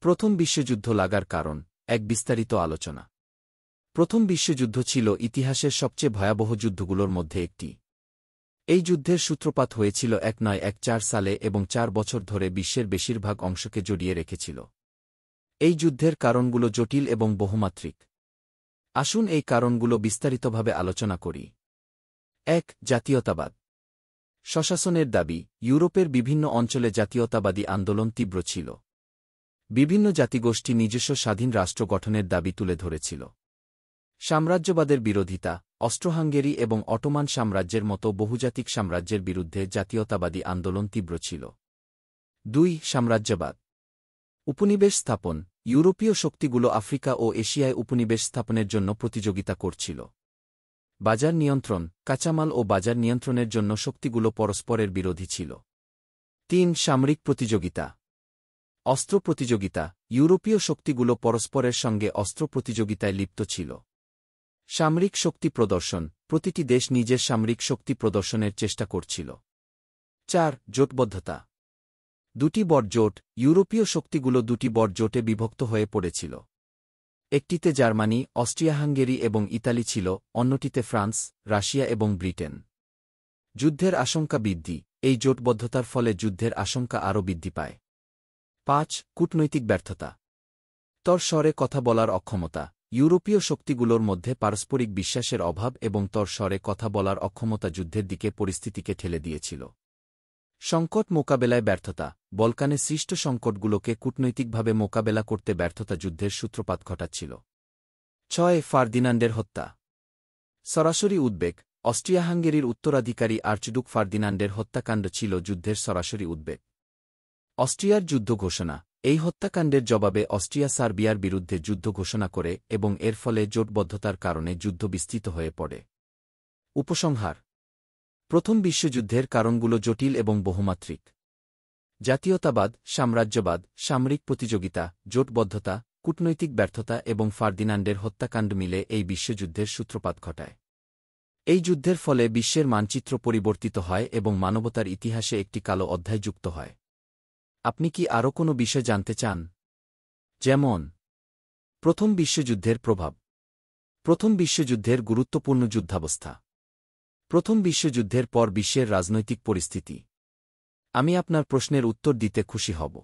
প্রথম বিশ্বযুদ্ধ লাগার কারণ এক বিস্তারিত আলোচনা। প্রথম বিশ্বযুদ্ধ ছিল ইতিহাসের সবচেয়ে ভয়াবহ যুদ্ধগুলোর মধ্যে একটি। এই যুদ্ধের সূত্রপাত হয়েছিল 1914 সালে এবং 4 বছর ধরে বিশ্বের বেশিরভাগ অংশকে জড়িয়ে রেখেছিল। এই যুদ্ধের কারণগুলো জটিল এবং বহুমাত্রিক। আসুন এই কারণগুলো বিস্তারিতভাবে আলোচনা করি। 1. জাতীয়তাবাদ। স্বশাসনের দাবি। ইউরোপের বিভিন্ন অঞ্চলে জাতীয়তাবাদী আন্দোলন তীব্র ছিল। বিভিন্ন জাতিগোষ্ঠী নিজস্ব স্বাধীন রাষ্ট্র গঠনের দাবি তুলে ধরেছিল। সাম্রাজ্যবাদের বিরোধিতা। অস্ট্রো-হাঙ্গেরি এবং অটোমান সাম্রাজ্যের মতো বহুজাতিক সাম্রাজ্যের বিরুদ্ধে জাতীয়তাবাদী আন্দোলন তীব্র ছিল। 2. সাম্রাজ্যবাদ। উপনিবেশ স্থাপন। ইউরোপীয় শক্তিগুলো আফ্রিকা ও এশিয়ায় উপনিবেশ স্থাপনের জন্য প্রতিযোগিতা করছিল। বাজার নিয়ন্ত্রণ। কাঁচামাল ও বাজার নিয়ন্ত্রণের জন্য শক্তিগুলো পরস্পরের বিরোধী ছিল। 3. সামরিক প্রতিযোগিতা। অস্ত্র প্রতিযোগিতা। ইউরোপীয় শক্তিগুলো পরস্পরের সঙ্গে অস্ত্র প্রতিযোগিতায় লিপ্ত ছিল। সামরিক শক্তি প্রদর্শন। প্রতিটি দেশ নিজের সামরিক শক্তি প্রদর্শনের চেষ্টা করছিল। 4. জোটবদ্ধতা। দুটি বড় জোট। ইউরোপীয় শক্তিগুলো দুটি বড় জোটে বিভক্ত হয়ে পড়েছিল। একটিতে জার্মানি, অস্ট্রিয়া-হাঙ্গেরি এবং ইতালি ছিল, অন্যটিতে ফ্রান্স, রাশিয়া এবং ব্রিটেন। যুদ্ধের আশঙ্কা বৃদ্ধি। এই জোটবদ্ধতার ফলে যুদ্ধের আশঙ্কা আরও বৃদ্ধি পায়। 5. কূটনৈতিক ব্যর্থতা। তর-স্বরে কথা বলার অক্ষমতা। ইউরোপীয় শক্তিগুলোর মধ্যে পারস্পরিক বিশ্বাসের অভাব এবং তর-স্বরে কথা বলার অক্ষমতা যুদ্ধের দিকে পরিস্থিতিকে ঠেলে দিয়েছিল। সংকট মোকাবেলায় ব্যর্থতা। বলকানে সৃষ্ট সংকটগুলোকে কূটনৈতিকভাবে মোকাবেলা করতে ব্যর্থতা যুদ্ধের সূত্রপাত ঘটাচ্ছিল। 6. ফার্দিনান্ডের হত্যা। সরাসরি উদ্বেগ। অস্ট্রিয়া-হাঙ্গেরির উত্তরাধিকারী আর্চডুক ফার্দিনান্ডের হত্যাকাণ্ড ছিল যুদ্ধের সরাসরি উদ্বেগ। অস্ট্রিয়ার যুদ্ধ ঘোষণা। এই হত্যাকাণ্ডের জবাবে অস্ট্রিয়া সার্বিয়ার বিরুদ্ধে যুদ্ধ ঘোষণা করে এবং এর ফলে জোটবদ্ধতার কারণে যুদ্ধ বিস্তৃত হয়ে পড়ে। উপসংহার। প্রথম বিশ্বযুদ্ধের কারণগুলো জটিল এবং বহুমাত্রিক। জাতীয়তাবাদ, সাম্রাজ্যবাদ, সামরিক প্রতিযোগিতা, জোটবদ্ধতা, কূটনৈতিক ব্যর্থতা এবং ফার্দিনান্ডের হত্যাকাণ্ড মিলে এই বিশ্বযুদ্ধের সূত্রপাত ঘটায়। এই যুদ্ধের ফলে বিশ্বের মানচিত্র পরিবর্তিত হয় এবং মানবতার ইতিহাসে একটি কালো অধ্যায় যুক্ত হয়। আপনি কি আরও কোনো বিষয় জানতে চান? যেমন প্রথম বিশ্বযুদ্ধের প্রভাব। প্রথম বিশ্বযুদ্ধের গুরুত্বপূর্ণ যুদ্ধাবস্থা। প্রথম বিশ্বযুদ্ধের পর বিশ্বের রাজনৈতিক পরিস্থিতি। আমি আপনার প্রশ্নের উত্তর দিতে খুশি হব।